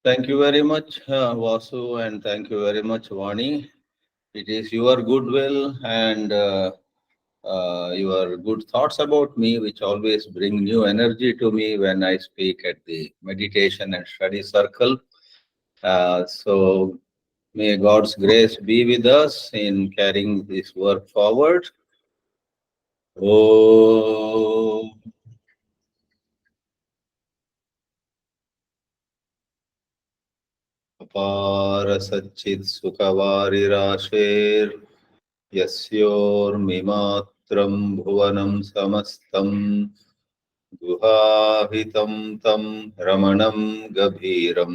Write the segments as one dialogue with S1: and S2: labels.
S1: Thank you very much, Vasu, and thank you very much, Vani. It is your goodwill and your good thoughts about me which always bring new energy to me when I speak at the meditation and study circle. So may God's grace be with us in carrying this work forward. Oh, अपार सच्चित् सुखवारिराशेर् यस्योर्मिमात्रं भुवनं समस्तं गुहाहितं तं रमणं गभीरं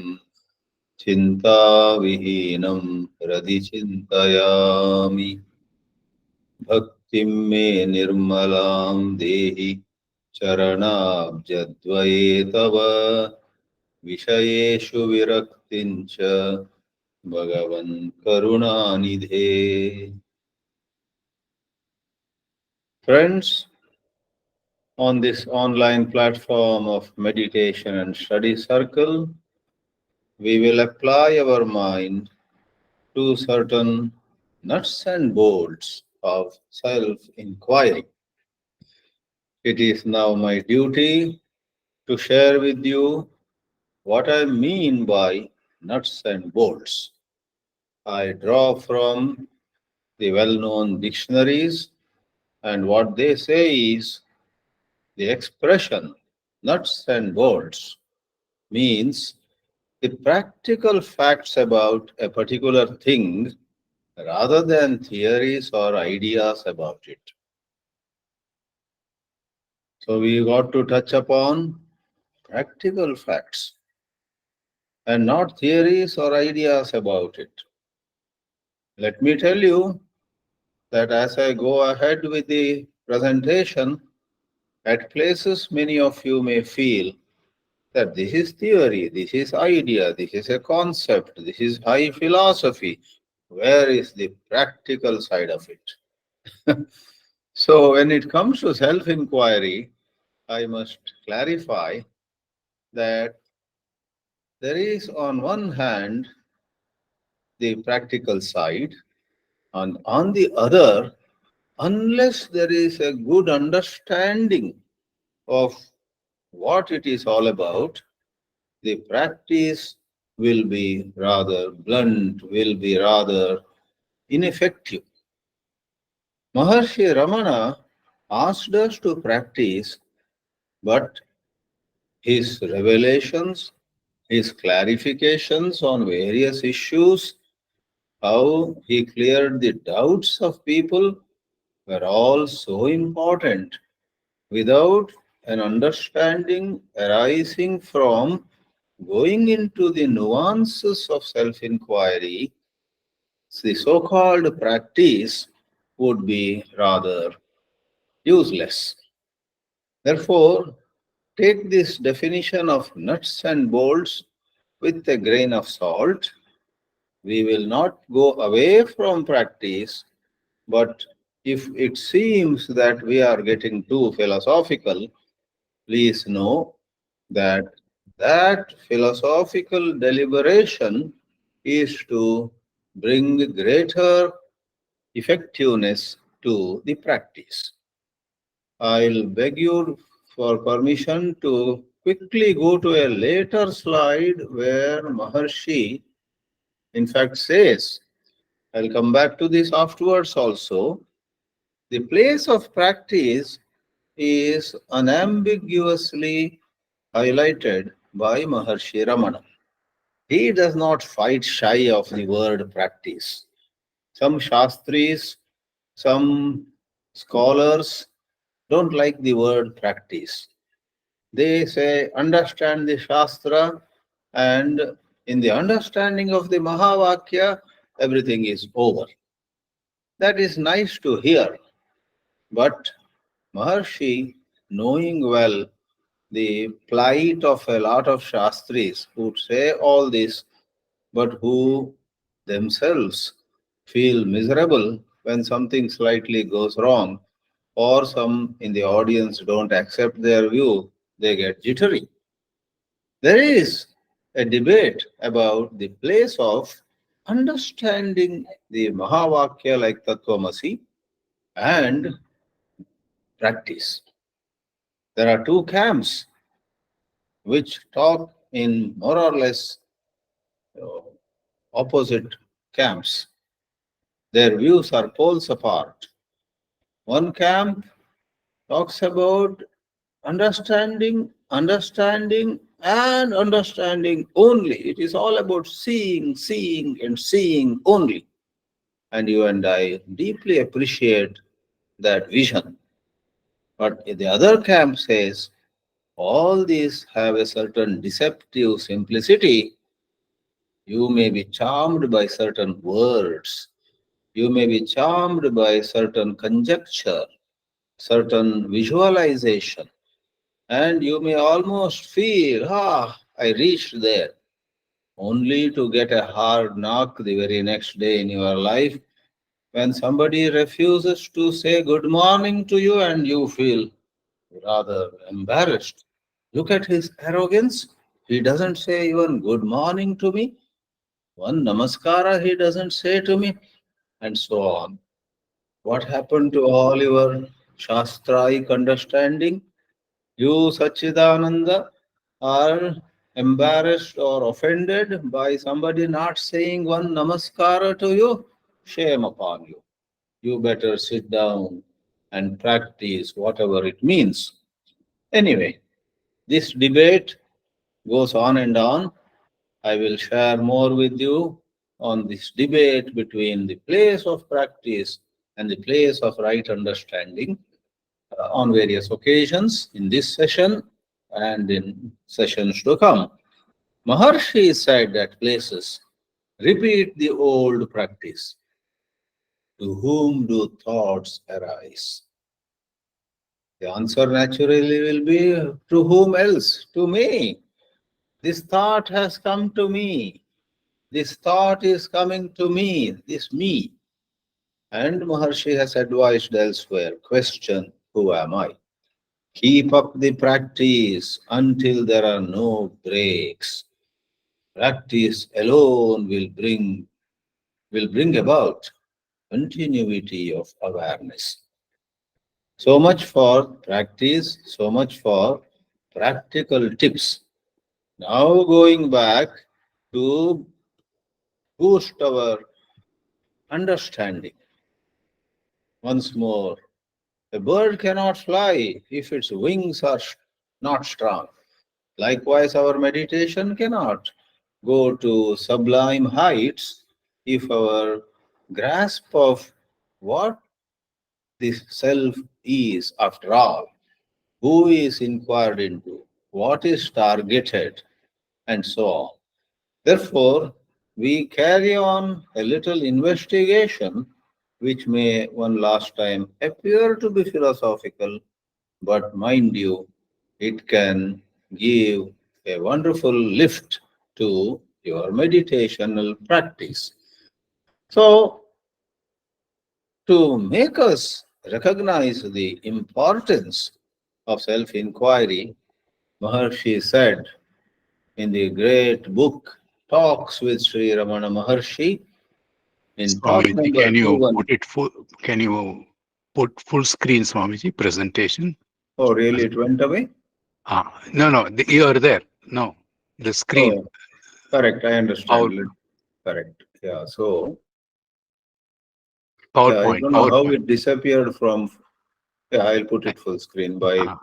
S1: चिन्ताविहीनं हृदि चिन्तयामि भक्तिं मे निर्मलां देहि चरणाब्जद्वये तव विषयेषु विरक्तिं च भगवन् करुणानिधे. Friends, on this online platform of meditation and study circle, we will apply our mind to certain nuts and bolts of self-inquiry. It is now my duty to share with you what I mean by nuts and bolts. I draw from the well-known dictionaries, and what they say is the expression nuts and bolts means the practical facts about a particular thing rather than theories or ideas about it. So we got to touch upon practical facts and not theories or ideas about it. Let me tell you that as I go ahead with the presentation, at places many of you may feel that this is theory, this is idea, this is a concept, this is high philosophy. Where is the practical side of it? So, when it comes to self inquiry, I must clarify that there is, on one hand, the practical side, and on the other, unless there is a good understanding of what it is all about, the practice will be rather blunt, will be rather ineffective. Maharshi Ramana asked us to practice, but his revelations, his clarifications on various issues, how he cleared the doubts of people were all so important. Without an understanding arising from going into the nuances of self inquiry, the so called practice would be rather useless. Therefore, take this definition of nuts and bolts with a grain of salt. We will not go away from practice, but if it seems that we are getting too philosophical, please know that that philosophical deliberation is to bring greater effectiveness to the practice. I'll beg you for permission to quickly go to a later slide where Maharshi, in fact, says, I'll come back to this afterwards also, the place of practice is unambiguously highlighted by Maharshi Ramana. He does not fight shy of the word practice. Some Shastris, some scholars don't like the word practice. They say, understand the Shastra, and in the understanding of the Mahavakya, everything is over. That is nice to hear, but Maharshi, knowing well the plight of a lot of Shastris who say all this, but who themselves feel miserable when something slightly goes wrong, or some in the audience don't accept their view, they get jittery. There is a debate about the place of understanding the Mahavakya like Tattvamasi and practice. There are two camps which talk in more or less uh, opposite camps. Their views are poles apart. One camp talks about understanding, and understanding only. It is all about seeing, and seeing only. And you and I deeply appreciate that vision. But the other camp says all these have a certain deceptive simplicity. You may be charmed by certain words. You may be charmed by certain conjecture, certain visualization, and you may almost feel, I reached there, only to get a hard knock the very next day in your life when somebody refuses to say good morning to you and you feel rather embarrassed. Look at his arrogance. He doesn't say even good morning to me. One namaskara he doesn't say to me, and so on. What happened to all your Shastraic understanding? You, Sachidananda, are embarrassed or offended by somebody not saying one namaskara to you? Shame upon you. You better sit down and practice whatever it means. Anyway, this debate goes on and on. I will share more with you on this debate between the place of practice and the place of right understanding on various occasions in this session and in sessions to come. Maharshi said at places, repeat the old practice. To whom do thoughts arise? The answer naturally will be to whom else? To me. This thought has come to me. This thought is coming to me, this me. And Maharshi has advised elsewhere, question, who am I? Keep up the practice until there are no breaks. Practice alone will bring about continuity of awareness. So much for practice, so much for practical tips. Now going back to boost our understanding once more. A bird cannot fly if its wings are not strong. Likewise, our meditation cannot go to sublime heights if our grasp of what this self is, after all, who is inquired into, what is targeted, and so on. Therefore, we carry on a little investigation which may one last time appear to be philosophical, but mind you, it can give a wonderful lift to your meditational practice. So, to make us recognize the importance of self inquiry, Maharshi said in the great book Talks with Sri Ramana Maharshi, in talk
S2: Swamiji,
S1: number
S2: can you
S1: 21.
S2: put it full? Can you put full screen, Swamiji, presentation?
S1: Oh, really? It went away?
S2: No, you are there. No, the screen.
S1: Oh, correct. I
S2: Power,
S1: understand. Correct. Yeah. So, yeah, I
S2: PowerPoint,
S1: don't know how
S2: PowerPoint.
S1: it disappeared from. Yeah, I'll put it full screen by.
S2: Uh,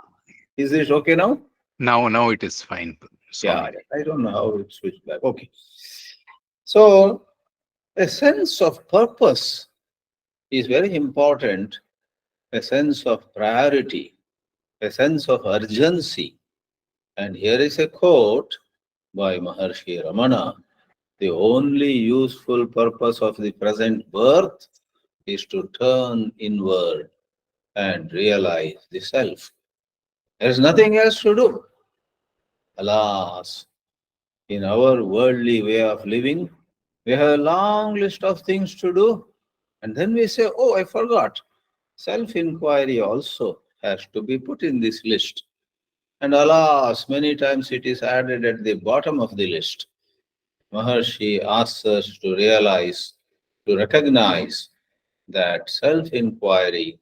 S1: Is it okay now?
S2: now it is fine,
S1: Yeah,
S2: Swamiji.
S1: I don't know how it switched back. Okay. So, a sense of purpose is very important, a sense of priority, a sense of urgency. And here is a quote by Maharshi Ramana. The only useful purpose of the present birth is to turn inward and realize the self. There is nothing else to do. Alas, in our worldly way of living, we have a long list of things to do, and then we say, oh, I forgot. Self inquiry also has to be put in this list. And alas, many times it is added at the bottom of the list. Maharshi asks us to realize, to recognize that self inquiry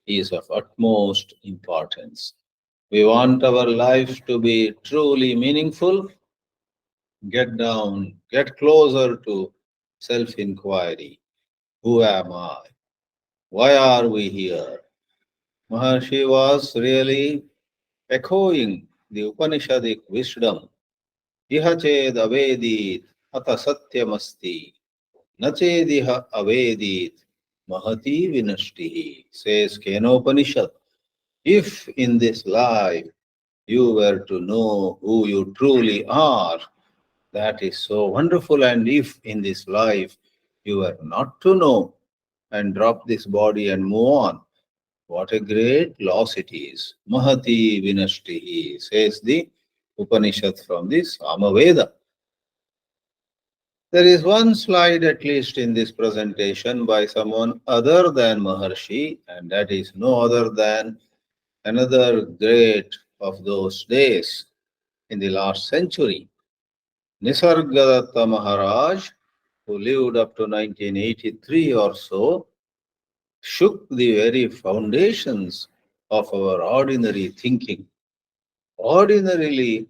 S1: is of utmost importance. We want our life to be truly meaningful. Get down, get closer to self inquiry. Who am I? Why are we here? Maharshi was really echoing the Upanishadic wisdom. Iha ched avedit ata satyamasti nachediha avedit mahati vinashtihi, says Kenopanishad. If in this life you were to know who you truly are, that is so wonderful. And if in this life you were not to know and drop this body and move on, what a great loss it is. Mahati vinashtihi, says the Upanishad from the Samaveda. There is one slide, at least in this presentation, by someone other than Maharshi, and that is no other than another great of those days in the last century, Nisargadatta Maharaj, who lived up to 1983 or so, shook the very foundations of our ordinary thinking. Ordinarily,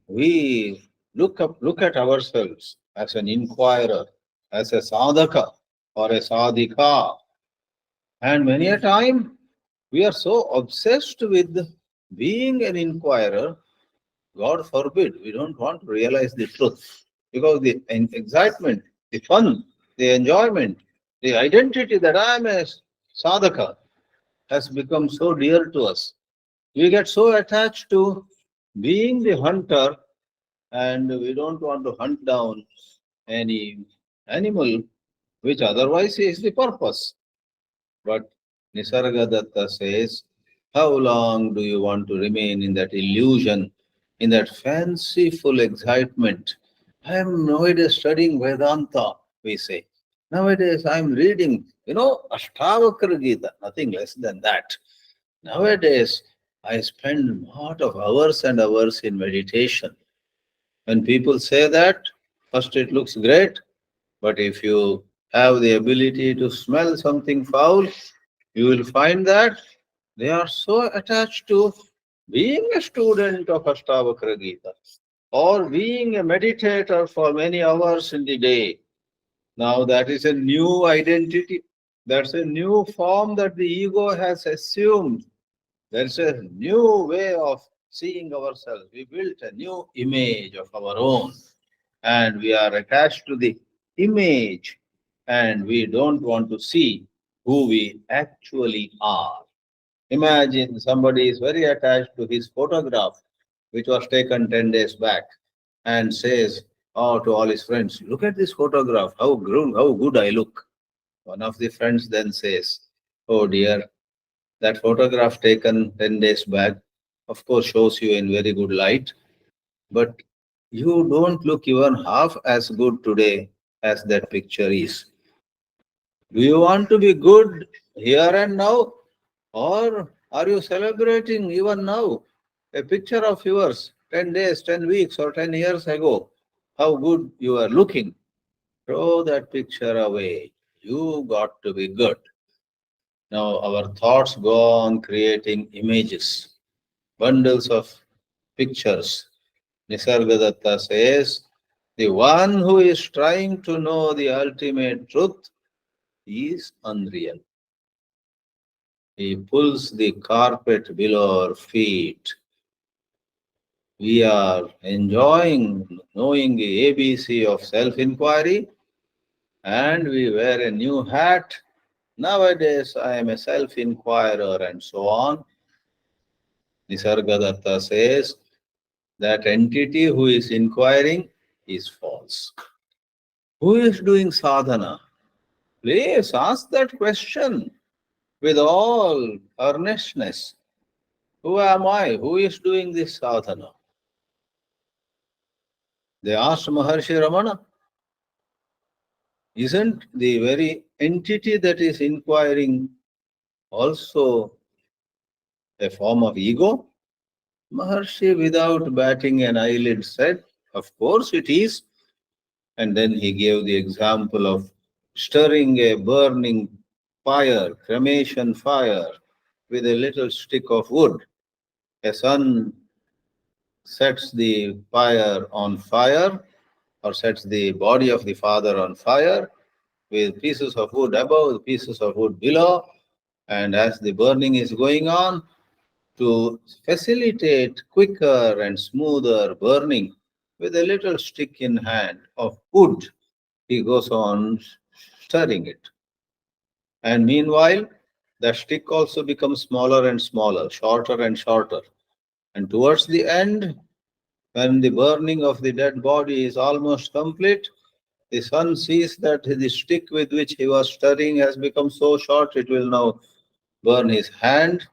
S1: we look at ourselves as an inquirer, as a sadhaka or a sadhika, and many a time we are so obsessed with being an inquirer. God forbid, we don't want to realize the truth because the excitement, the fun, the enjoyment, the identity that I am a sadhaka has become so dear to us. We get so attached to being the hunter, and we don't want to hunt down any animal which otherwise is the purpose. But Nisargadatta says, how long do you want to remain in that illusion, in that fanciful excitement? I am nowadays studying Vedanta, we say. Nowadays I am reading, Ashtavakra Gita, nothing less than that. Nowadays I spend lot of hours and hours in meditation. When people say that, first it looks great, but if you have the ability to smell something foul, you will find that they are so attached to being a student of Ashtavakra Gita or being a meditator for many hours in the day. Now that is a new identity. That's a new form that the ego has assumed. There's a new way of seeing ourselves. We built a new image of our own, and we are attached to the image, and we don't want to see who we actually are. Imagine somebody is very attached to his photograph, which was taken 10 days back, and says, oh, to all his friends, look at this photograph, how good I look. One of the friends then says, oh dear, that photograph taken 10 days back, of course, shows you in very good light, but you don't look even half as good today as that picture is. Do you want to be good here and now? Or are you celebrating even now a picture of yours 10 days, 10 weeks, or 10 years ago? How good you are looking. Throw that picture away. You got to be good. Now our thoughts go on creating images, bundles of pictures. Nisargadatta says, the one who is trying to know the ultimate truth is unreal. He pulls the carpet below our feet. We are enjoying knowing the ABC of self inquiry, and we wear a new hat. Nowadays, I am a self inquirer, and so on. Nisargadatta says that entity who is inquiring is false. Who is doing sadhana? Please ask that question with all earnestness. Who am I? Who is doing this sadhana? They asked Maharshi Ramana, isn't the very entity that is inquiring also a form of ego? Maharshi, without batting an eyelid, said, "Of course it is." And then he gave the example of stirring a burning fire, cremation fire, with a little stick of wood. A son sets the fire on fire, or sets the body of the father on fire with pieces of wood above, pieces of wood below, and as the burning is going on, to facilitate quicker and smoother burning, with a little stick in hand of wood, he goes on stirring it. And meanwhile, the stick also becomes smaller and smaller, shorter and shorter. And towards the end, when the burning of the dead body is almost complete, the son sees that the stick with which he was stirring has become so short it will now burn his hand.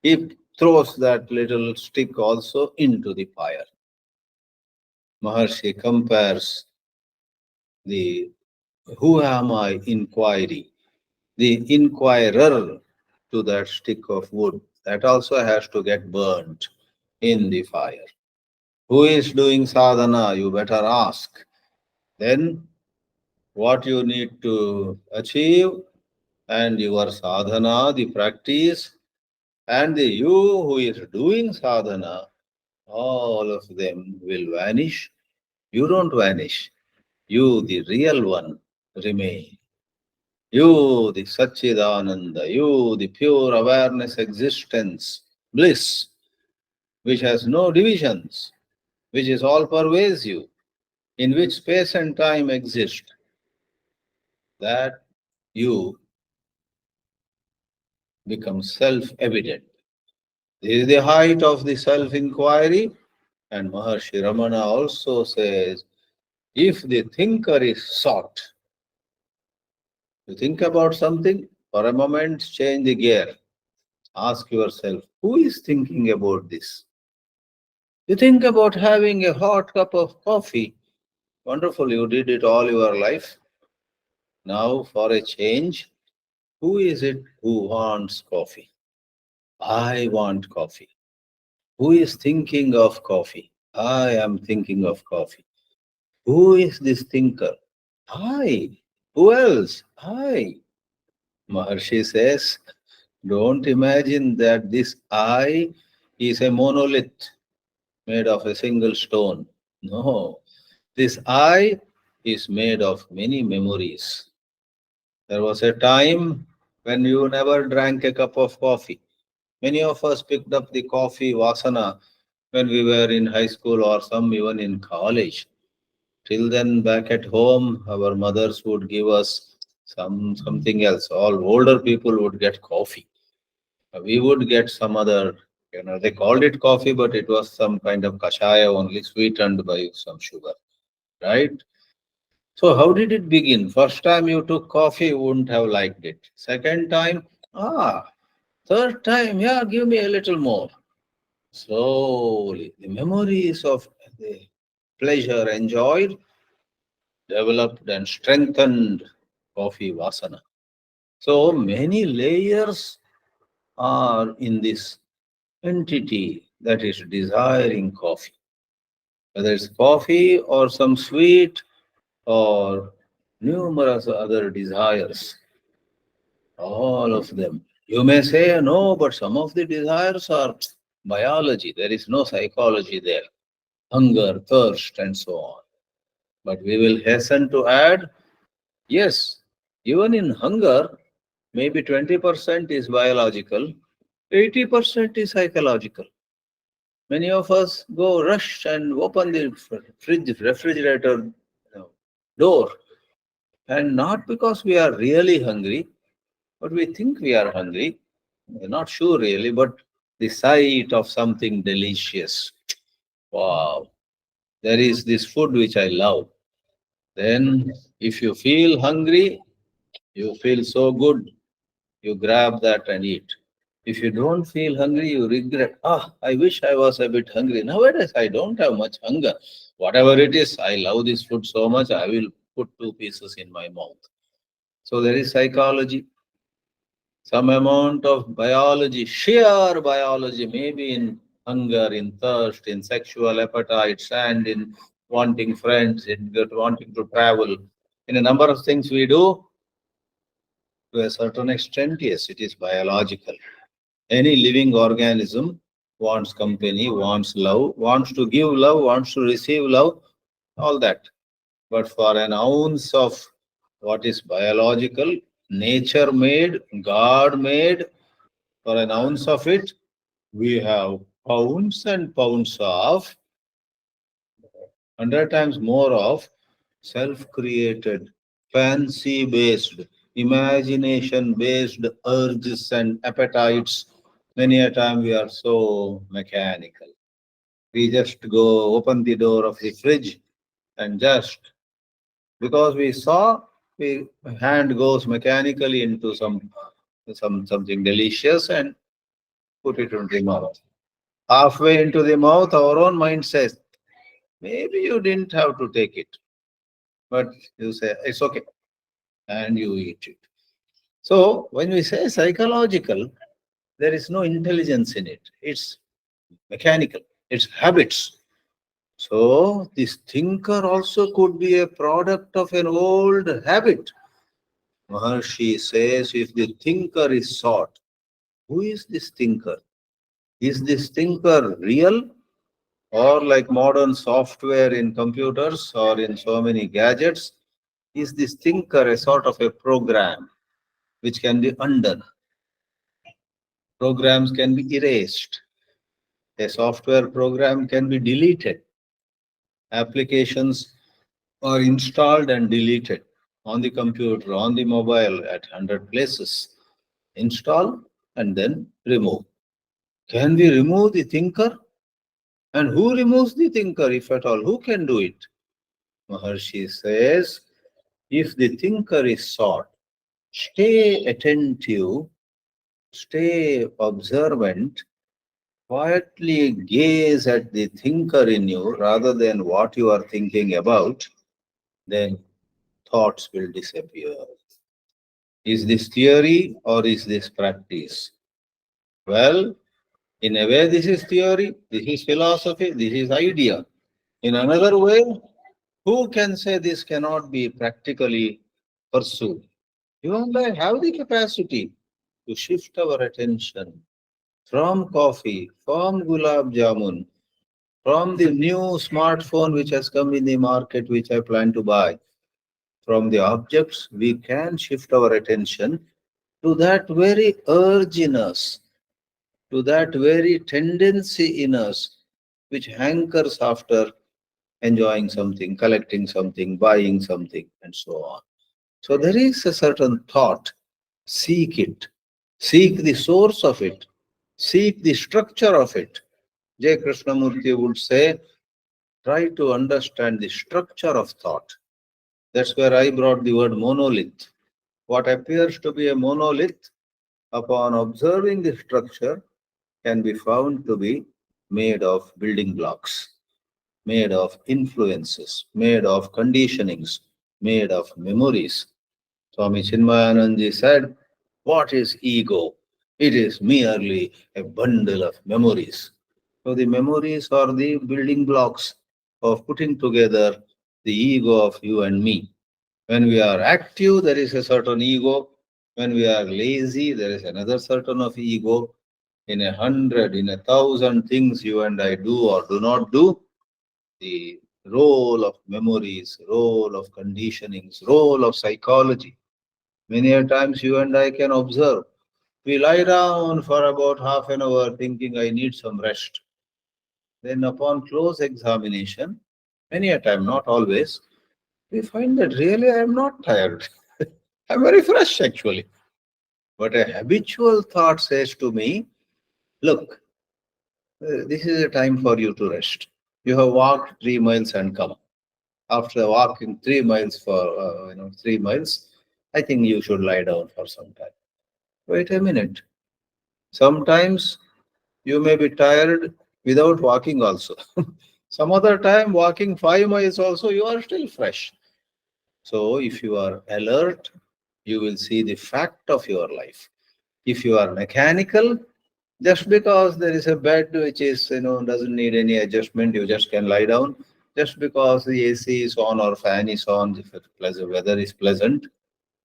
S1: He throws that little stick also into the fire. Maharshi compares the who am I inquiry, the inquirer, to that stick of wood that also has to get burnt in the fire. Who is doing sadhana? You better ask. Then what you need to achieve, and your sadhana, the practice, and the you who is doing sadhana, all of them will vanish. You don't vanish. You, the real one, remain. You, the Satchidananda, you, the pure awareness existence, bliss, which has no divisions, which is all pervasive, in which space and time exist, that you become self evident. This is the height of the self inquiry. And Maharshi Ramana also says, if the thinker is sought, you think about something, for a moment, change the gear. Ask yourself, who is thinking about this? You think about having a hot cup of coffee. Wonderful, you did it all your life. Now, for a change, who is it who wants coffee? I want coffee. Who is thinking of coffee? I am thinking of coffee. Who is this thinker? I. Who else? I. Maharshi says, don't imagine that this I is a monolith made of a single stone. No, this I is made of many memories. There was a time when you never drank a cup of coffee. Many of us picked up the coffee vasana when we were in high school or some even in college. Till then, back at home, our mothers would give us something else. All older people would get coffee. We would get some other, they called it coffee, but it was some kind of kashaya only sweetened by some sugar, right? So how did it begin? First time you took coffee, you wouldn't have liked it. Second time, third time, yeah, give me a little more. Slowly, the memories of the pleasure enjoyed developed and strengthened coffee vasana. So many layers are in this entity that is desiring coffee. Whether it's coffee or some sweet or numerous other desires, all of them. You may say, no, but some of the desires are biology. There is no psychology there. Hunger, thirst, and so on. But we will hasten to add, yes, even in hunger, maybe 20% is biological, 80% is psychological. Many of us go rush and open the refrigerator door, and not because we are really hungry, but we think we are hungry. We're not sure really, but the sight of something delicious. Wow, there is this food which I love. Then, if you feel hungry, you feel so good, you grab that and eat. If you don't feel hungry, you regret, I wish I was a bit hungry. Nowadays, I don't have much hunger. Whatever it is, I love this food so much, I will put two pieces in my mouth. So there is psychology, some amount of biology, sheer biology, maybe in hunger, in thirst, in sexual appetites, and in wanting friends, in wanting to travel. In a number of things we do, to a certain extent, yes, it is biological. Any living organism wants company, wants love, wants to give love, wants to receive love, all that. But for an ounce of what is biological, nature made, God made, for an ounce of it, we have pounds and pounds of, 100 times more of self created, fancy based, imagination based urges and appetites. Many a time we are so mechanical. We just go open the door of the fridge and just because we saw, we hand goes mechanically into something delicious and put it into the mouth. Halfway into the mouth, our own mind says, maybe you didn't have to take it, but you say it's okay, and you eat it. So when we say psychological, there is no intelligence in it. It's mechanical. It's habits. So this thinker also could be a product of an old habit. Maharshi says if the thinker is sought, who is this thinker? Is this thinker real or like modern software in computers or in so many gadgets? Is this thinker a sort of a program which can be undone? Programs can be erased. A software program can be deleted. Applications are installed and deleted on the computer, on the mobile at 100 places. Install and then remove. Can we remove the thinker? And who removes the thinker, if at all? Who can do it? Maharshi says, if the thinker is sought, stay attentive, stay observant, quietly gaze at the thinker in you rather than what you are thinking about, then thoughts will disappear. Is this theory or is this practice? Well, in a way, this is theory, this is philosophy, this is idea. In another way, who can say this cannot be practically pursued? You and I have the capacity to shift our attention from coffee, from gulab jamun, from the new smartphone which has come in the market, which I plan to buy. From the objects, we can shift our attention to that very urge in us, to that very tendency in us, which hankers after enjoying something, collecting something, buying something, and so on. So there is a certain thought. Seek it. Seek the source of it. Seek the structure of it. J. Krishnamurti would say, try to understand the structure of thought. That's where I brought the word monolith. What appears to be a monolith, upon observing the structure, can be found to be made of building blocks, made of influences, made of conditionings, made of memories. Swami Chinmayananji said, what is ego? It is merely a bundle of memories. So the memories are the building blocks of putting together the ego of you and me. When we are active, there is a certain ego. When we are lazy, there is another certain of ego. In 100, in 1,000 things you and I do or do not do, the role of memories, role of conditionings, role of psychology. Many a times you and I can observe. We lie down for about half an hour thinking I need some rest. Then upon close examination, many a time, not always, we find that really I am not tired. I'm very fresh actually. But a habitual thought says to me, look, this is a time for you to rest. You have walked 3 miles and come. After walking 3 miles for 3 miles, I think you should lie down for some time. Wait a minute. Sometimes you may be tired without walking also. Some other time, walking 5 miles also, you are still fresh. So if you are alert, you will see the fact of your life. If you are mechanical, Just because there is a bed which is, doesn't need any adjustment, you just can lie down. Just because the AC is on or fan is on, if it's pleasant, weather is pleasant.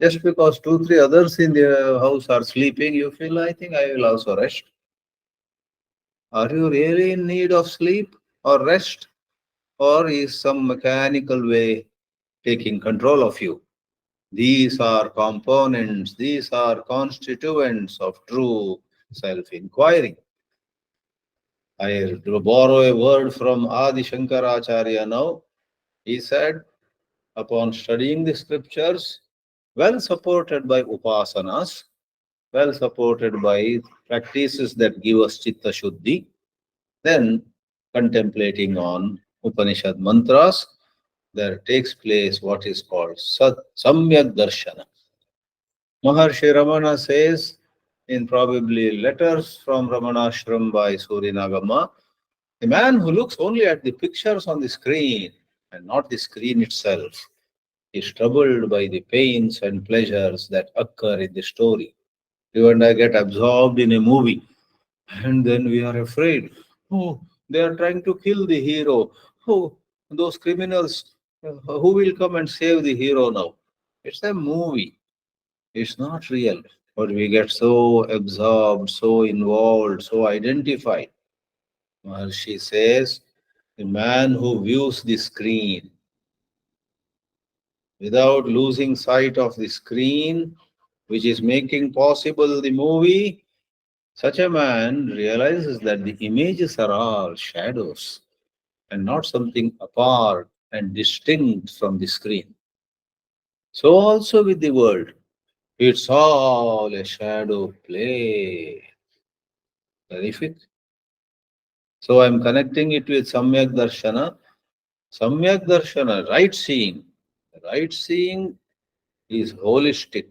S1: Just because two, three others in the house are sleeping, you feel, I think I will also rest. Are you really in need of sleep or rest? Or is some mechanical way taking control of you? These are components, these are constituents of true self inquiry. I borrow a word from Adi Shankaracharya now. He said, upon studying the scriptures, well supported by upasanas, well supported by practices that give us chitta shuddhi, then contemplating on Upanishad mantras, there takes place what is called Samyak Darshana. Maharshi Ramana says in probably letters from Ramanashram by Surinagama, the man who looks only at the pictures on the screen and not the screen itself is troubled by the pains and pleasures that occur in the story. You and I get absorbed in a movie and then we are afraid. Oh, they are trying to kill the hero. Oh, those criminals, who will come and save the hero now? It's a movie. It's not real. But we get so absorbed, so involved, so identified. Maharshi says, the man who views the screen without losing sight of the screen, which is making possible the movie, such a man realizes that the images are all shadows and not something apart and distinct from the screen. So also with the world, it's all a shadow play. Terrific. So I'm connecting it with Samyak Darshana. Samyak Darshana, right seeing. Right seeing is holistic.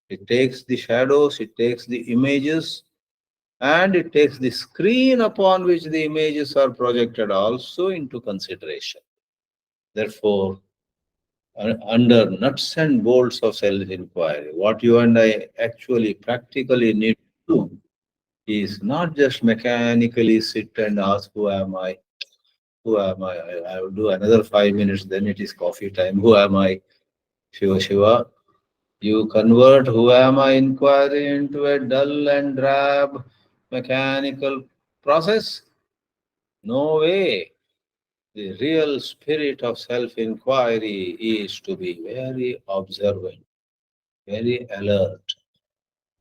S1: It takes the shadows, it takes the images, and it takes the screen upon which the images are projected also into consideration. Therefore, under nuts and bolts of self inquiry, what you and I actually practically need to do is not just mechanically sit and ask, who am I? Who am I? I will do another 5 minutes, then it is coffee time. Who am I? Shiva Shiva. You convert who am I inquiry into a dull and drab mechanical process? No way. The real spirit of self inquiry is to be very observant, very alert,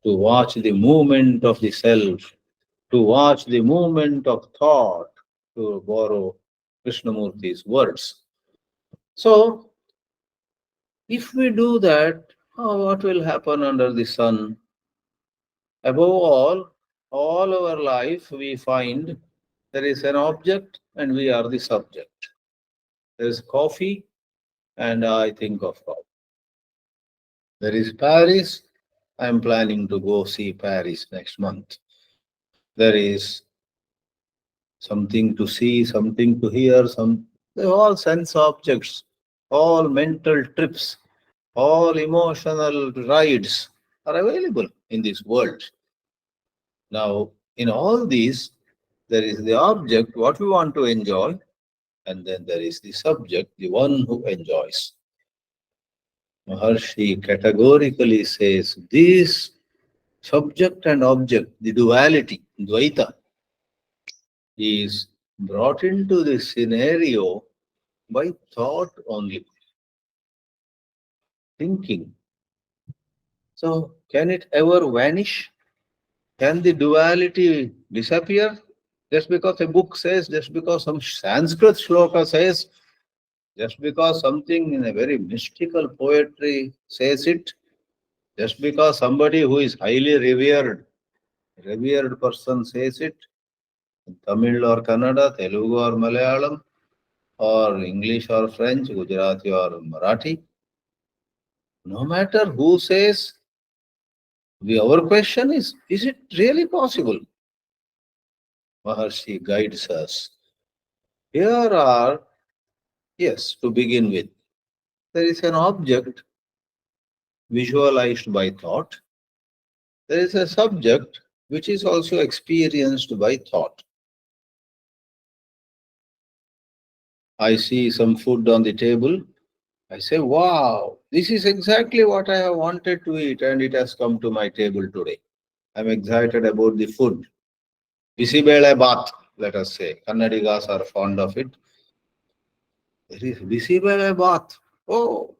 S1: to watch the movement of the self, to watch the movement of thought, to borrow Krishnamurti's words. So, if we do that, what will happen under the sun? Above all our life we find there is an object and we are the subject. There is coffee and I think of coffee. There is Paris. I am planning to go see Paris next month. There is something to see, something to hear, they're all sense objects, all mental trips, all emotional rides are available in this world. Now, in all these, there is the object, what we want to enjoy, and then there is the subject, the one who enjoys. Maharshi categorically says this subject and object, the duality, Dvaita, is brought into the scenario by thought only, thinking. So, can it ever vanish? Can the duality disappear? Just because a book says, just because some Sanskrit shloka says, just because something in a very mystical poetry says it, just because somebody who is highly revered person says it, in Tamil or Kannada, Telugu or Malayalam, or English or French, Gujarati or Marathi, no matter who says, our question is it really possible? Maharshi guides us. Here are, yes, to begin with, there is an object visualized by thought. There is a subject which is also experienced by thought. I see some food on the table. I say, wow, this is exactly what I have wanted to eat, and it has come to my table today. I'm excited about the food. Bisibele bath, let us say. Kannadigas are fond of it. There is bisibele bath. Oh,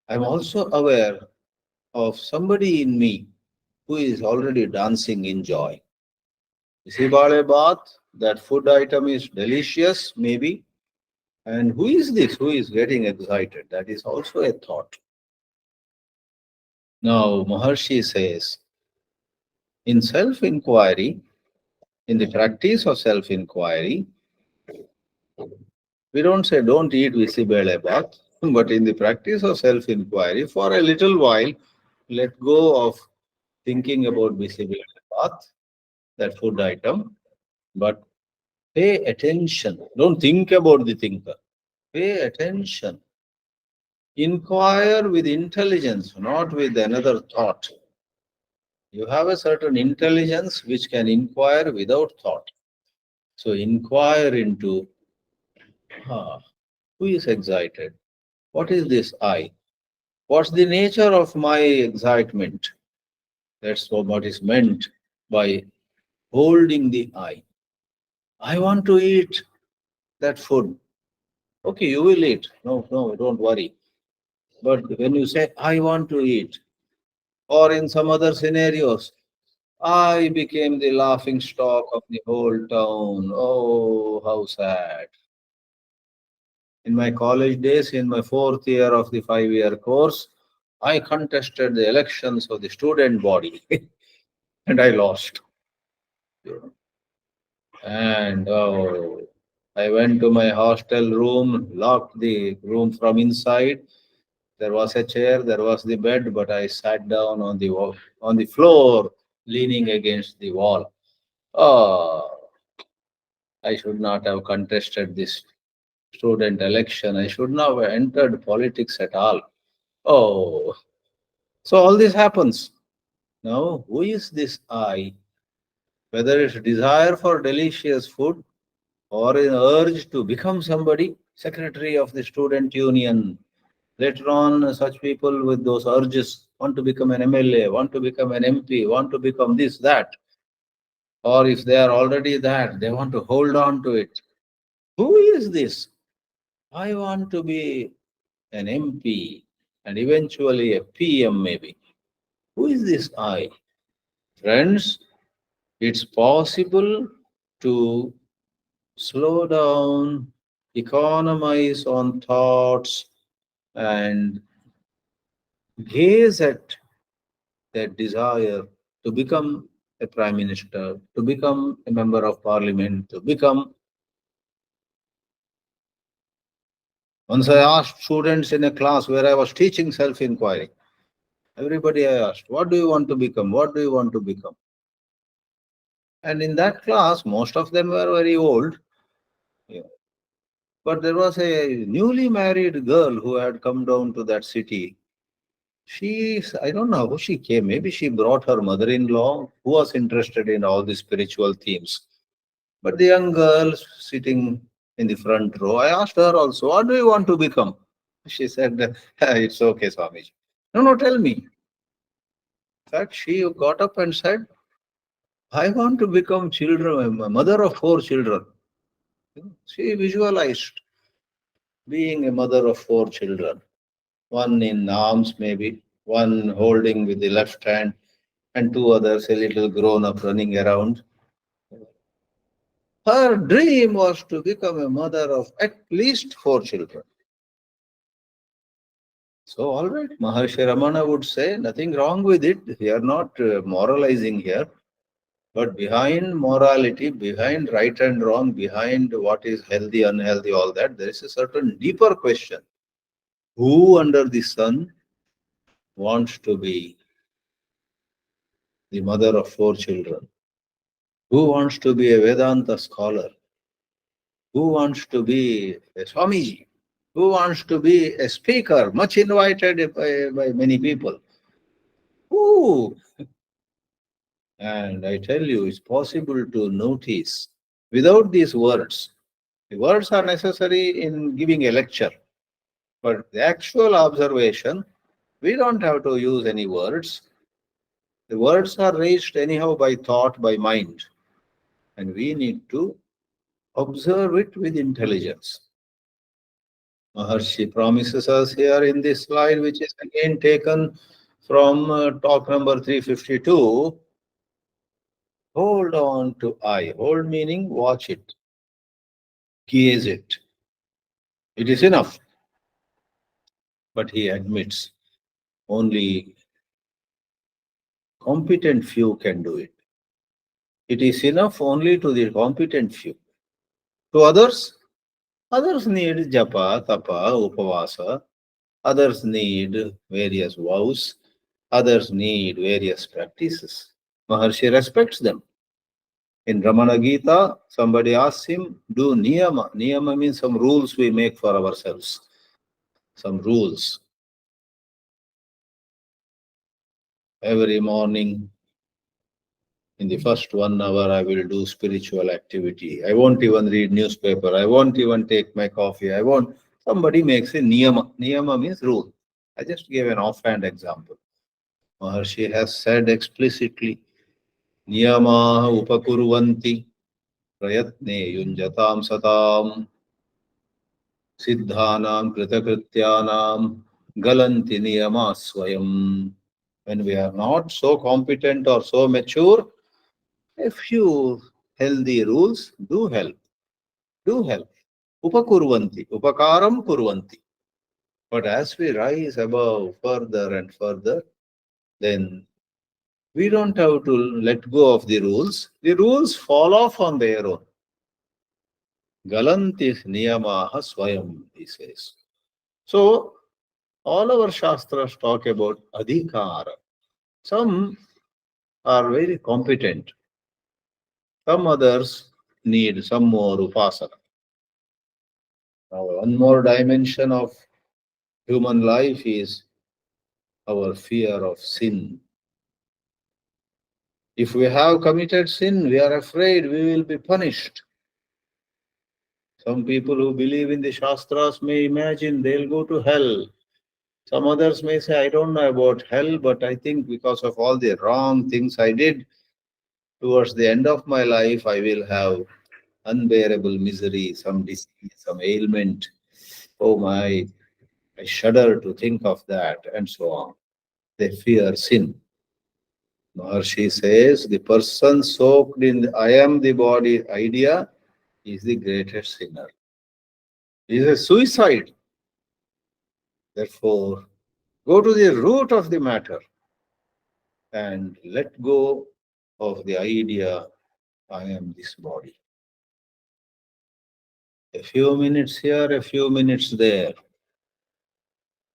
S1: I'm also aware of somebody in me who is already dancing in joy. Bisibale bath, that food item is delicious, maybe. And who is this who is getting excited? That is also a thought. Now, Maharshi says, in self inquiry, in the practice of self inquiry, we don't say don't eat visibele bath, but in the practice of self inquiry, for a little while, let go of thinking about visibele bath, that food item, but pay attention. Don't think about the thinker. Pay attention. Inquire with intelligence, not with another thought. You have a certain intelligence which can inquire without thought. So inquire into ah, who is excited? What is this I? What's the nature of my excitement? That's what is meant by holding the I. I want to eat that food. Okay, you will eat. No, no, don't worry. But when you say, I want to eat, or in some other scenarios, I became the laughing stock of the whole town. Oh, how sad. In my college days, in my fourth year of the 5-year course, I contested the elections of the student body and I lost. And I went to my hostel room, locked the room from inside. There was a chair, there was the bed, but I sat down on the on the floor, leaning against the wall. Oh, I should not have contested this student election. I should not have entered politics at all. Oh, so all this happens. Now, who is this I? Whether it's desire for delicious food or an urge to become somebody, secretary of the student union. Later on, such people with those urges want to become an MLA, want to become an MP, want to become this, that. Or if they are already that, they want to hold on to it. Who is this? I want to be an MP and eventually a PM, maybe. Who is this I? Friends, it's possible to slow down, economize on thoughts, and gaze at that desire to become a prime minister, to become a member of parliament, to become. Once I asked students in a class where I was teaching self inquiry, everybody I asked, what do you want to become? What do you want to become? And in that class, most of them were very old. Yeah. But there was a newly married girl who had come down to that city. I don't know how she came. Maybe she brought her mother in law who was interested in all the spiritual themes. But the young girl sitting in the front row, I asked her also, what do you want to become? She said, it's okay, Swamiji. No, no, tell me. In fact, she got up and said, I want to become children, a mother of 4 children. She visualized being a mother of 4 children, one in arms maybe, one holding with the left hand, and two others a little grown up running around. Her dream was to become a mother of at least 4 children. So, all right, Maharshi Ramana would say nothing wrong with it. We are not moralizing here. But behind morality, behind right and wrong, behind what is healthy, unhealthy, all that, there is a certain deeper question. Who under the sun wants to be the mother of 4 children? Who wants to be a Vedanta scholar? Who wants to be a Swamiji? Who wants to be a speaker, much invited by many people? Who? And I tell you, it's possible to notice without these words. The words are necessary in giving a lecture, but the actual observation, we don't have to use any words. The words are raised anyhow by thought, by mind, and we need to observe it with intelligence. Maharshi promises us here in this slide, which is again taken from talk number 352. Hold on to I. Hold meaning watch it, gaze it. It is enough. But he admits only competent few can do it. It is enough only to the competent few. To others, others need japa, tapa, upavasa. Others need various vows. Others need various practices. Maharshi respects them. In Ramana Gita, somebody asks him, do niyama. Niyama means some rules we make for ourselves. Some rules. Every morning, in the first 1 hour, I will do spiritual activity. I won't even read newspaper. I won't even take my coffee. I won't. Somebody makes a niyama. Niyama means rule. I just gave an offhand example. Maharshi has said explicitly, niyama upakurvanti prayatne yunjatam satam siddhanam kritakrityanam galanti niyama swayam. When we are not so competent or so mature, a few healthy rules do help. Do help. Upakurvanti, upakaram kurvanti. But as we rise above further and further, then we don't have to let go of the rules. The rules fall off on their own. Galanti niyamaha swayam, he says. So, all our shastras talk about adhikara. Some are very competent. Some others need some more upasana. Now, one more dimension of human life is our fear of sin. If we have committed sin, we are afraid we will be punished. Some people who believe in the Shastras may imagine they'll go to hell. Some others may say, I don't know about hell, but I think because of all the wrong things I did, towards the end of my life, I will have unbearable misery, some disease, some ailment. Oh my, I shudder to think of that, and so on. They fear sin. Maharshi says the person soaked in the I am the body idea is the greatest sinner. It is a suicide. Therefore, go to the root of the matter and let go of the idea I am this body. A few minutes here, a few minutes there,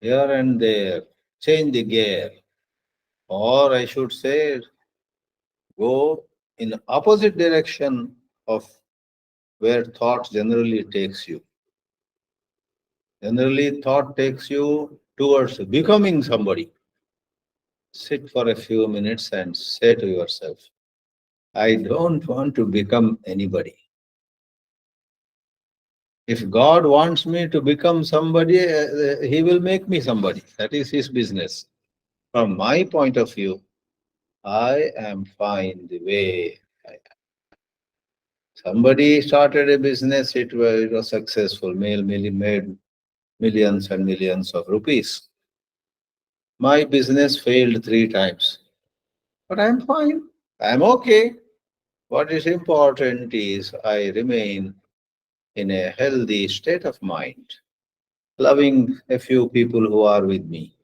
S1: here and there, change the gear. Or I should say, go in opposite direction of where thought generally takes you. Generally, thought takes you towards becoming somebody. Sit for a few minutes and say to yourself, I don't want to become anybody. If God wants me to become somebody, He will make me somebody. That is His business. From my point of view, I am fine the way I am. Somebody started a business, it was successful, made millions and millions of rupees. My business failed 3 times, but I'm fine. I'm okay. What is important is I remain in a healthy state of mind, loving a few people who are with me,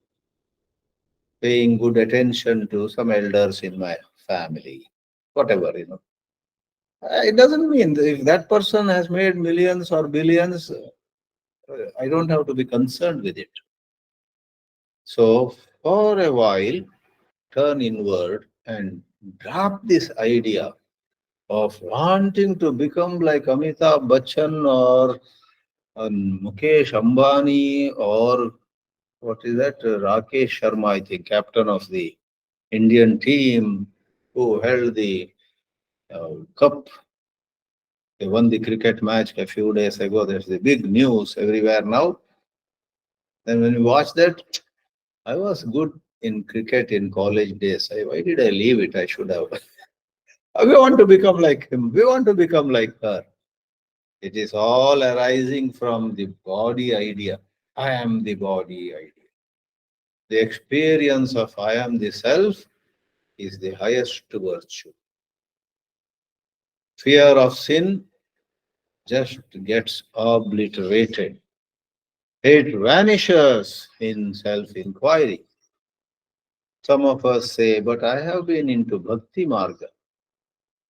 S1: paying good attention to some elders in my family, whatever. It doesn't mean that if that person has made millions or billions, I don't have to be concerned with it. So, for a while, turn inward and drop this idea of wanting to become like Amitabh Bachchan or Mukesh Ambani or what is that? Rakesh Sharma, I think, captain of the Indian team, who held the cup. They won the cricket match a few days ago. There's the big news everywhere now. Then when you watch that, I was good in cricket in college days. Why did I leave it? I should have. We want to become like him. We want to become like her. It is all arising from the body idea. I am the body idea. The experience of I am the self is the highest virtue. Fear of sin just gets obliterated. It vanishes in self inquiry. Some of us say, but I have been into Bhakti Marga.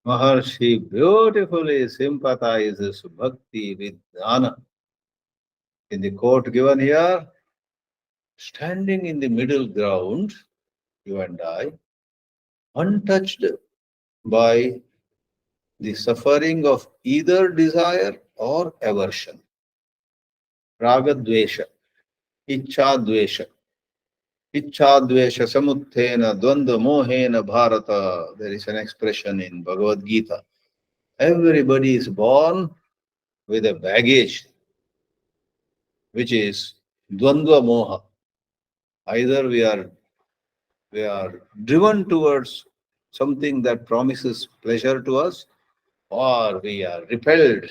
S1: Maharshi beautifully sympathizes Bhakti with Jnana. In the quote given here, standing in the middle ground, you and I, untouched by the suffering of either desire or aversion. Raga Dvesha, Ichcha Dvesha. Ichchadvesha samuthena dvandva mohena bharata. There is an expression in Bhagavad Gita. Everybody is born with a baggage, which is dvandva moha. Either we are driven towards something that promises pleasure to us, or we are repelled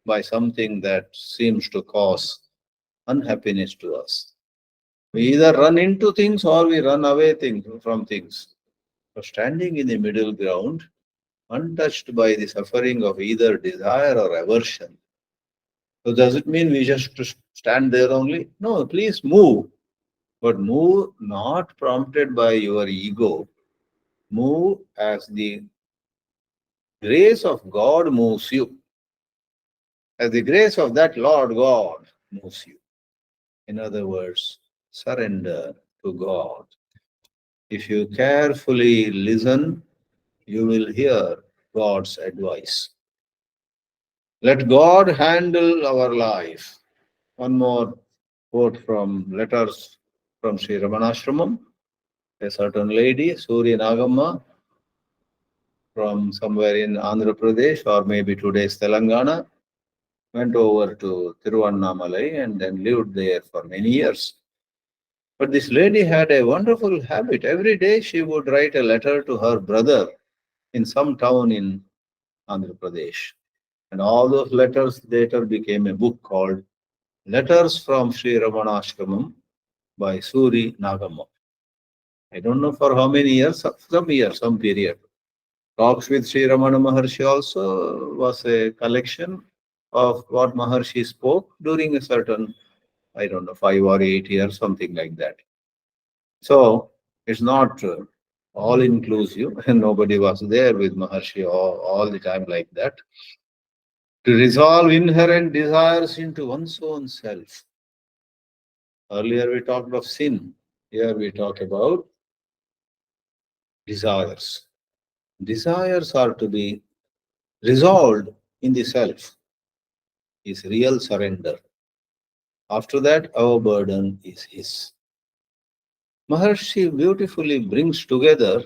S1: by something that seems to cause unhappiness to us. We either run into things or we run away from things. So standing in the middle ground, untouched by the suffering of either desire or aversion. So does it mean we just stand there only? No, please move. But move not prompted by your ego. Move as the grace of God moves you. As the grace of that Lord God moves you. In other words, surrender to God. If you carefully listen, you will hear God's advice. Let God handle our life. One more quote from letters from Sri Ramanashramam. A certain lady, Surya Nagamma, from somewhere in Andhra Pradesh or maybe today's Telangana, went over to Tiruvannamalai and then lived there for many years. But this lady had a wonderful habit. Every day she would write a letter to her brother in some town in Andhra Pradesh. And all those letters later became a book called Letters from Sri Ramanashramam by Suri Nagamma. I don't know for how many years, some years, some period. Talks with Sri Ramana Maharshi also was a collection of what Maharshi spoke during a certain, I don't know, 5 or 8 years, something like that. So it's not all inclusive, and nobody was there with Maharshi all the time like that. To resolve inherent desires into one's own self. Earlier we talked of sin. Here we talk about desires. Desires are to be resolved in the self, is real surrender. After that, our burden is his. Maharshi beautifully brings together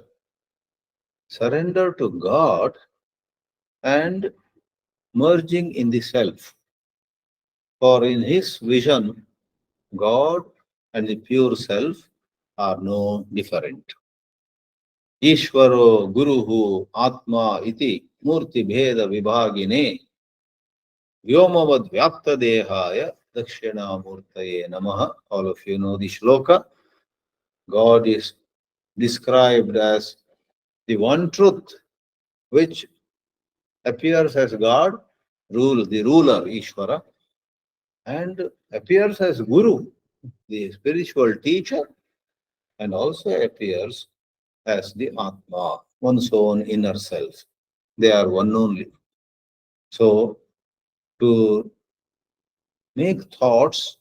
S1: surrender to God and merging in the self. For in his vision, God and the pure self are no different. Ishvaro Guruhu Atma iti Murti Bheda Vibhagine Vyomavad Vyapta Dehaya Dakshina Murtaye Namaha. All of you know the shloka. God is described as the one truth which appears as God, the ruler, Ishvara, and appears as Guru, the spiritual teacher, and also appears as the Atma, one's own inner self. They are one only. So, to make thoughts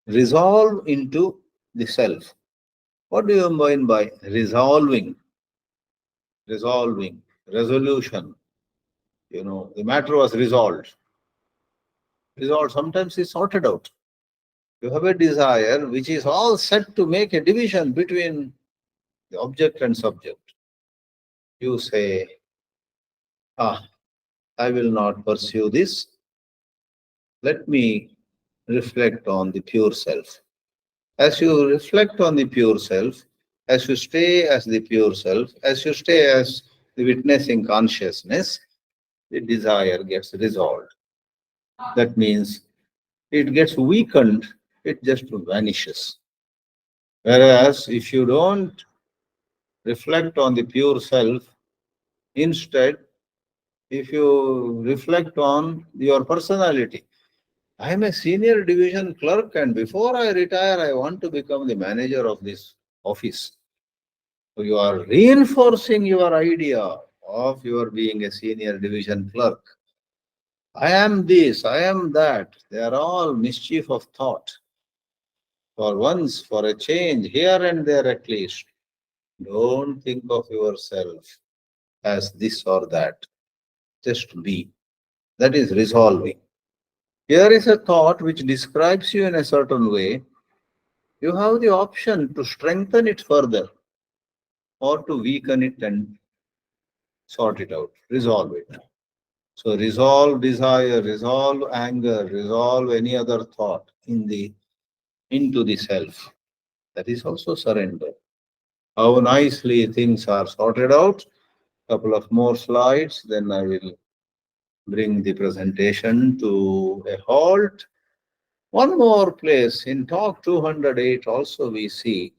S1: resolve into the self. What do you mean by resolving? Resolving, resolution. The matter was resolved. Resolved sometimes is sorted out. You have a desire which is all set to make a division between the object and subject. you say, ah, I will not pursue this. Let me reflect on the pure self. As you reflect on the pure self, as you stay as the pure self, as you stay as the witnessing consciousness, the desire gets resolved. That means it gets weakened, it just vanishes. Whereas if you don't reflect on the pure self, instead, if you reflect on your personality, I am a senior division clerk, and before I retire, I want to become the manager of this office. So you are reinforcing your idea of your being a senior division clerk. I am this, I am that. They are all mischief of thought. For once, for a change, here and there at least, don't think of yourself as this or that. Just be. That is resolving. Here is a thought which describes you in a certain way. You have the option to strengthen it further or to weaken it and sort it out, resolve it. So resolve desire, resolve anger, resolve any other thought into the self. That is also surrender. How nicely things are sorted out. Couple of more slides, then I will bring the presentation to a halt. One more place in talk 208 also we see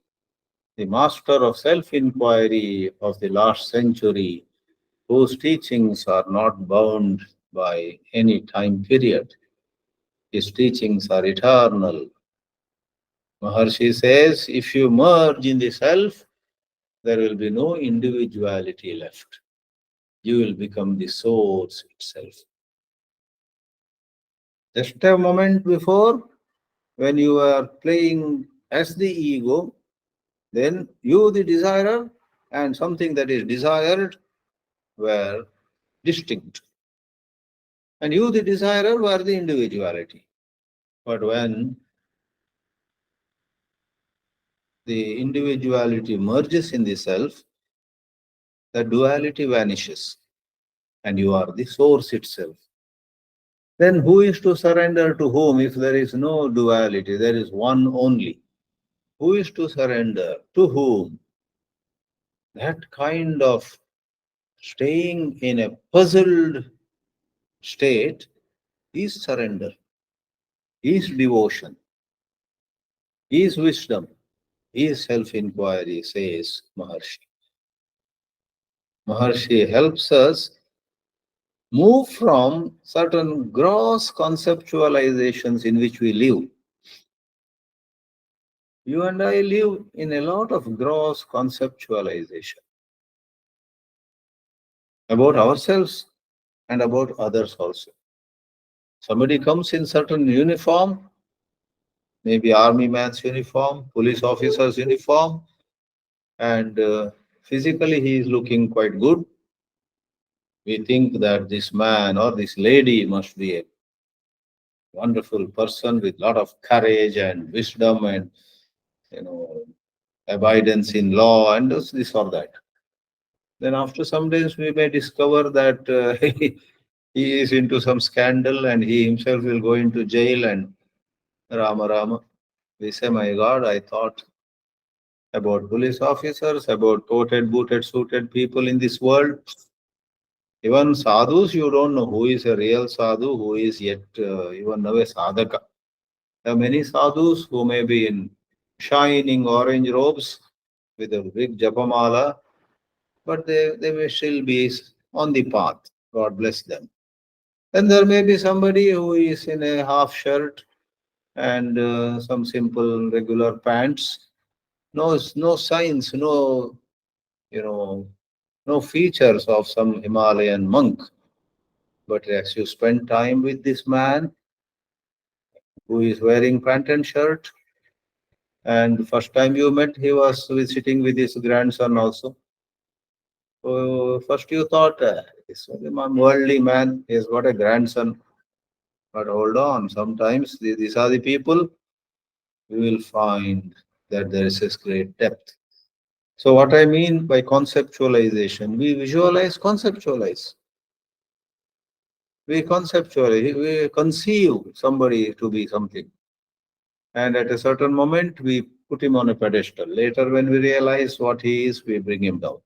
S1: the master of self-inquiry of the last century, whose teachings are not bound by any time period. His teachings are eternal. Maharshi says, if you merge in the self, there will be no individuality left. You will become the source itself. Just a moment before, when you are playing as the ego, then you, the desirer, and something that is desired were distinct. And you, the desirer, were the individuality. But when the individuality merges in the self, the duality vanishes and you are the source itself. Then who is to surrender to whom if there is no duality? There is one only. Who is to surrender to whom? That kind of staying in a puzzled state is surrender, is devotion, is wisdom, is self inquiry, says Maharshi. Maharshi helps us move from certain gross conceptualizations in which we live. You and I live in a lot of gross conceptualization about ourselves and about others also. Somebody comes in certain uniform, maybe army man's uniform, police officer's uniform, and physically he is looking quite good. We think that this man or this lady must be a wonderful person with lot of courage and wisdom and you know abidance in law and this or that. Then after some days we may discover that he is into some scandal and he himself will go into jail and Rama Rama. We say, my God, I thought about police officers, about coated, booted, suited people in this world. Even sadhus, you don't know who is a real sadhu, who is yet even now a sadhaka. There are many sadhus who may be in shining orange robes with a big japamala, but they may still be on the path. God bless them. Then there may be somebody who is in a half shirt and some simple regular pants. No signs, you know, no features of some Himalayan monk. But as you spend time with this man who is wearing pant and shirt, and the first time you met, he was sitting with his grandson also. So first you thought, this is a worldly man, he has got a grandson. But hold on, sometimes these are the people you will find that there is a great depth. So what I mean by conceptualization, we visualize, conceptualize. We conceptualize, we conceive somebody to be something. And at a certain moment, we put him on a pedestal. Later, when we realize what he is, we bring him down.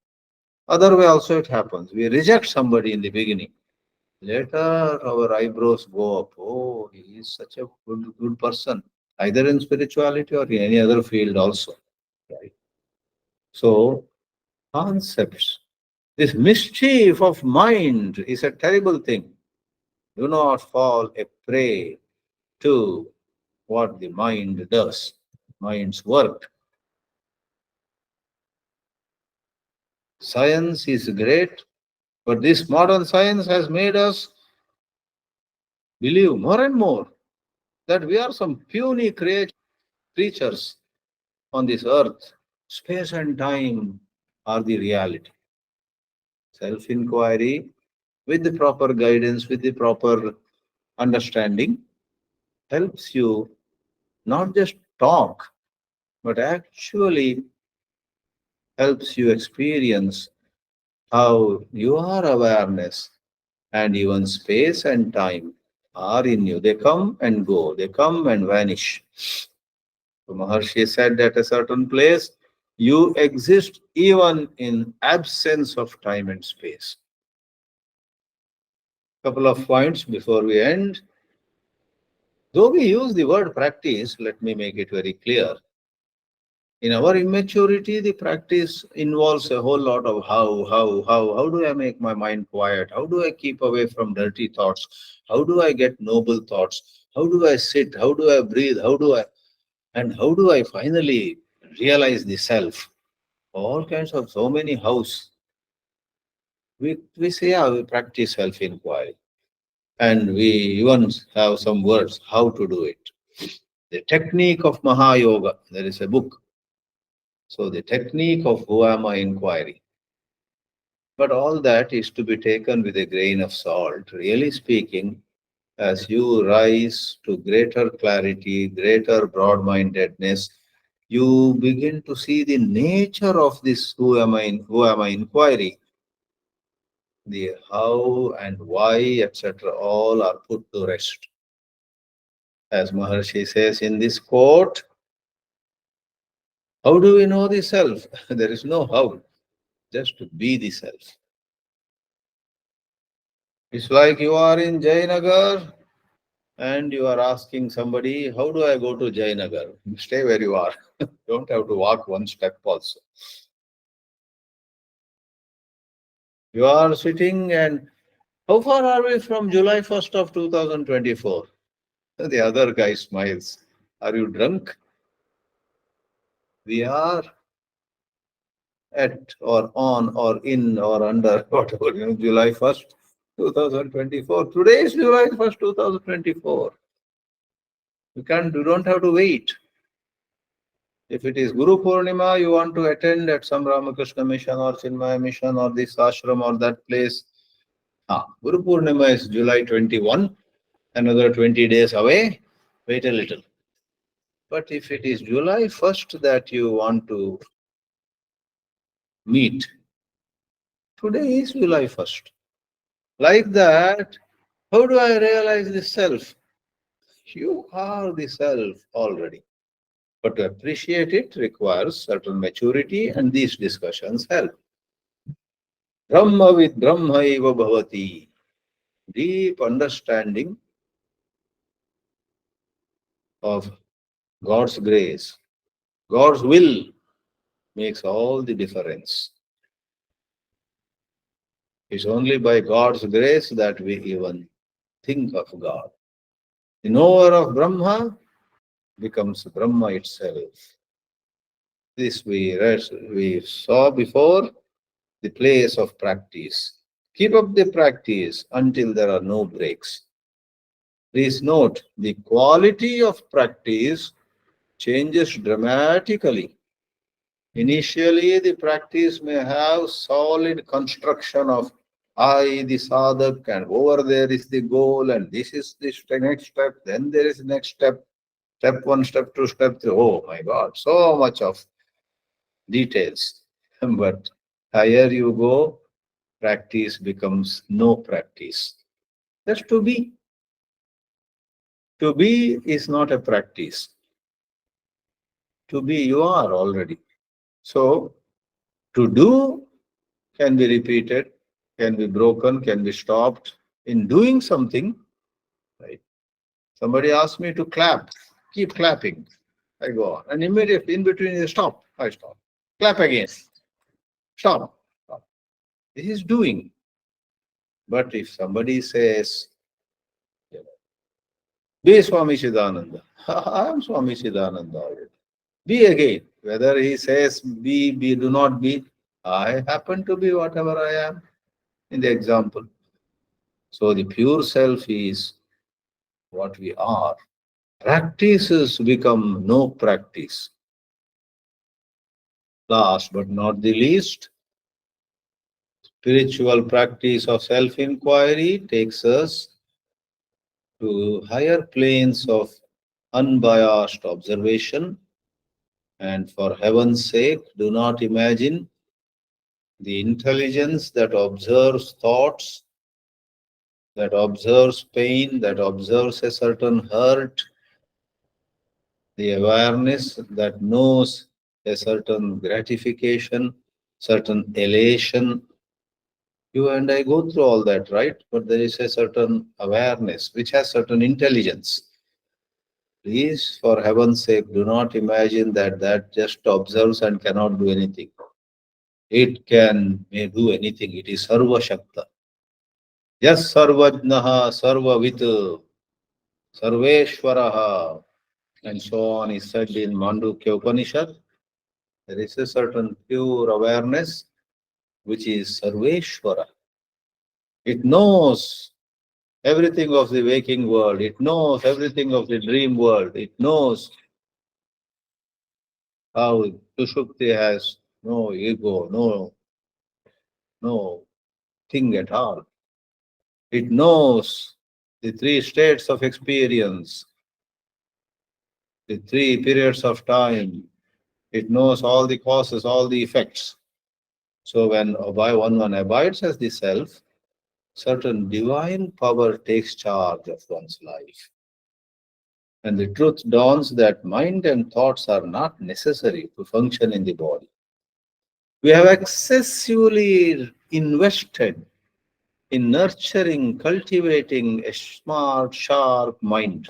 S1: Other way also it happens. We reject somebody in the beginning. Later, our eyebrows go up. Oh, he is such a good person, either in spirituality or in any other field also. Right? So, concepts. This mischief of mind is a terrible thing. Do not fall a prey to what the mind does, mind's work. Science is great, but this modern science has made us believe more and more that we are some puny creatures on this earth. Space and time are the reality. Self inquiry, with the proper guidance, with the proper understanding, helps you not just talk, but actually helps you experience how your awareness and even space and time are in you. They come and go, they come and vanish. So Maharshi said at a certain place, you exist even in absence of time and space. Couple of points before we end. Though we use the word practice, let me make it very clear. In our immaturity, the practice involves a whole lot of how do I make my mind quiet? How do I keep away from dirty thoughts? How do I get noble thoughts? How do I sit? How do I breathe? How do I finally realize the self? All kinds of so many hows. We say, yeah, we practice self-inquiry. And we even have some words, how to do it. The technique of Mahayoga, there is a book. So the technique of FOWAI inquiry. But all that is to be taken with a grain of salt. Really speaking, as you rise to greater clarity, greater broad-mindedness, you begin to see the nature of this who am I inquiry. The how and why, etc., all are put to rest. As Maharshi says in this quote, how do we know the self? There is no how, just to be the self. It's like you are in Jayanagar and you are asking somebody, how do I go to Jayanagar? Stay where you are. Don't have to walk one step also. You are sitting and how far are we from July 1st of 2024? The other guy smiles. Are you drunk? We are at or on or in or under whatever, July 1st, 2024. Today is July 1st, 2024. You don't have to wait. If it is Guru Purnima, you want to attend at some Ramakrishna mission or Chinmaya mission or this ashram or that place. Guru Purnima is July 21, another 20 days away. Wait a little. But if it is July 1st that you want to meet, today is July 1st. Like that, how do I realize the self? You are the self already. But to appreciate it requires certain maturity, and these discussions help. Brahma with Brahmaiva Bhavati. Deep understanding of God's grace, God's will makes all the difference. It's only by God's grace that we even think of God. The knower of Brahma becomes Brahma itself. This we saw before, the place of practice. Keep up the practice until there are no breaks. Please note, the quality of practice changes dramatically. Initially, the practice may have solid construction of I, the sadhak, and over there is the goal, and this is the next step, then there is the next step, step one, step two, step three. Oh my God, so much of details. But higher you go, practice becomes no practice. That's to be. To be is not a practice. To be, you are already. So, to do can be repeated, can be broken, can be stopped. In doing something, right? Somebody asks me to clap, keep clapping. I go on. And immediately in between, you stop. I stop. Clap again. Stop. Stop. This is doing. But if somebody says, be Swami Chidananda, I am Swami Chidananda already. Be again. Whether he says be, do not be, I happen to be whatever I am in the example. So the pure self is what we are. Practices become no practice. Last but not the least, spiritual practice of self inquiry takes us to higher planes of unbiased observation. And for heaven's sake, do not imagine the intelligence that observes thoughts, that observes pain, that observes a certain hurt, the awareness that knows a certain gratification, certain elation. You and I go through all that, right? But there is a certain awareness which has certain intelligence. Please, for heaven's sake, do not imagine that that just observes and cannot do anything. It may do anything. It is Sarva Shakta. Yes, Sarvajnaha, Sarvavit, Sarveshwaraha, and so on is said in Mandukya Upanishad. There is a certain pure awareness which is Sarveshwara. It knows everything of the waking world. It knows everything of the dream world. It knows how Sushupti has no ego, no thing at all. It knows the three states of experience, the three periods of time. It knows all the causes, all the effects. So when one abides as the self, certain divine power takes charge of one's life. And the truth dawns that mind and thoughts are not necessary to function in the body. We have excessively invested in nurturing, cultivating a smart, sharp mind.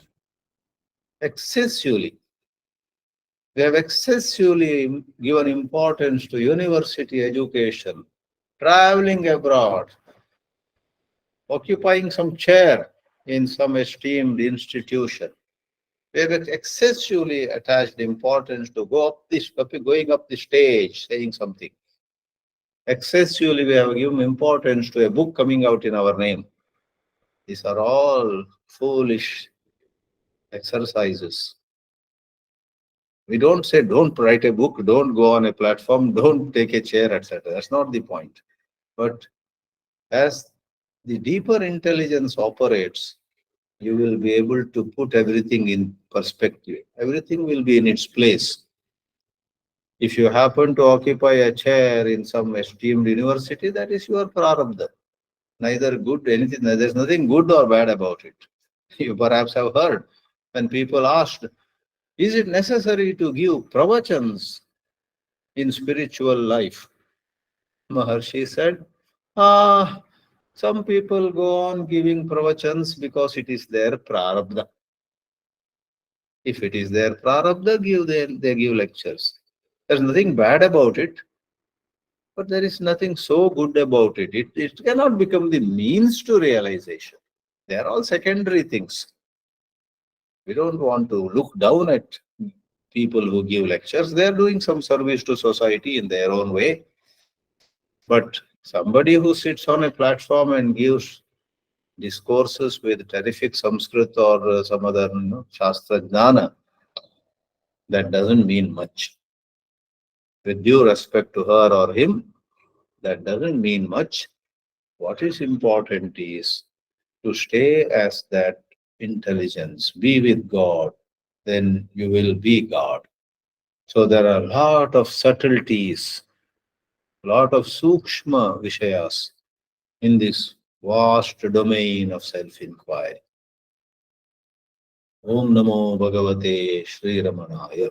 S1: Excessively. We have excessively given importance to university education, traveling abroad, occupying some chair in some esteemed institution. We have excessively attached importance to going up the stage, saying something. Excessively, we have given importance to a book coming out in our name. These are all foolish exercises. We don't say don't write a book, don't go on a platform, don't take a chair, etc. That's not the point. But as the deeper intelligence operates, you will be able to put everything in perspective. Everything will be in its place. If you happen to occupy a chair in some esteemed university, that is your prarabdha. Neither good, anything, there's nothing good or bad about it. You perhaps have heard when people asked, is it necessary to give pravachans in spiritual life? Maharshi said, ah, some people go on giving pravachans because it is their prarabdha. If it is their prarabdha, they give lectures. There's nothing bad about it, but there is nothing so good about it. It cannot become the means to realization. They are all secondary things. We don't want to look down at people who give lectures. They are doing some service to society in their own way. But somebody who sits on a platform and gives discourses with terrific Sanskrit or some other Shastra Jnana, that doesn't mean much. With due respect to her or him, that doesn't mean much. What is important is to stay as that intelligence, be with God, then you will be God. So there are a lot of subtleties lot of sukshma vishayas in this vast domain of self-inquiry. Om Namo Bhagavate Sri Ramanaya.